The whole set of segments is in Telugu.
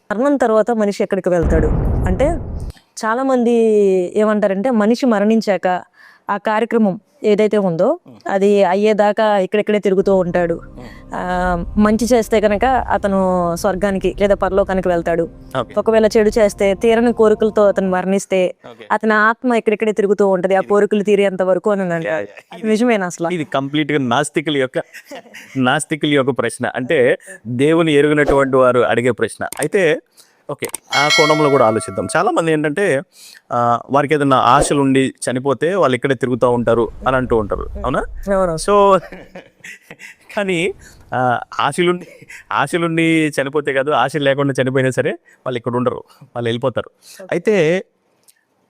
మరణం తర్వాత మనిషి ఎక్కడికి వెళ్తాడు అంటే చాలామంది ఏమంటారంటే మనిషి మరణించాక ఆ కార్యక్రమం ఏదైతే ఉందో అది అయ్యేదాకా ఇక్కడెక్కడే తిరుగుతూ ఉంటాడు. మంచి చేస్తే కనుక అతను స్వర్గానికి లేదా పరలోకానికి వెళ్తాడు. ఒకవేళ చెడు చేస్తే తీరని కోరికలతో అతను మరణిస్తే అతని ఆత్మ ఇక్కడిక్కడే తిరుగుతూ ఉంటది ఆ కోరికలు తీరేంత వరకు అని. నిజమేనా అసలు? ఇది కంప్లీట్ గా నాస్తికుల యొక్క ప్రశ్న, అంటే దేవుని ఎరుగినటువంటి వారు అడిగే ప్రశ్న. అయితే ఓకే, ఆ కోణంలో కూడా ఆలోచిద్దాం. చాలామంది ఏంటంటే వారికి ఏదైనా ఆశలు ఉండి చనిపోతే వాళ్ళు ఇక్కడే తిరుగుతూ ఉంటారు అని అంటూ ఉంటారు, అవునా? సో కానీ ఆశలుండి చనిపోతే కాదు, ఆశలు లేకుండా చనిపోయినా సరే వాళ్ళు ఇక్కడ ఉండరు, వాళ్ళు వెళ్ళిపోతారు. అయితే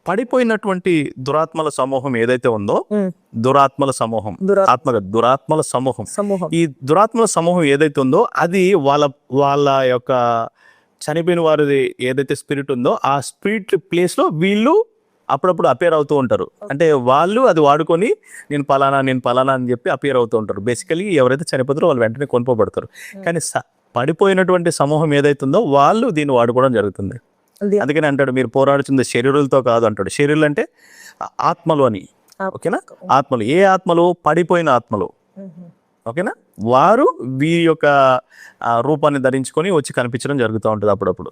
పడిపోయినటువంటి దురాత్మల సమూహం ఏదైతే ఉందో, దురాత్మల సమూహం ఈ దురాత్మల సమూహం ఏదైతే ఉందో అది వాళ్ళ యొక్క చనిపోయిన వారిది ఏదైతే స్పిరిట్ ఉందో ఆ స్పిరిట్ ప్లేస్ లో వీళ్ళు అప్పుడప్పుడు అపేర్ అవుతూ ఉంటారు. అంటే వాళ్ళు అది వాడుకొని నేను పలానా అని చెప్పి అపేర్ అవుతూ ఉంటారు. బేసికలీ ఎవరైతే చనిపోతారో వాళ్ళు వెంటనే కొనుక్కోబడతారు. కానీ పడిపోయినటువంటి సమూహం ఏదైతుందో వాళ్ళు దీన్ని వాడుకోవడం జరుగుతుంది. అందుకని అంటాడు మీరు పోరాడుతుంది శరీరులతో కాదు అంటాడు. శరీరులు అంటే ఆత్మలు అని, ఓకేనా? ఆత్మలు, ఏ ఆత్మలు? పడిపోయిన ఆత్మలు, ఓకేనా? వారు వీరి యొక్క రూపాన్ని ధరించుకొని వచ్చి కనిపించడం జరుగుతూ ఉంటుంది అప్పుడప్పుడు.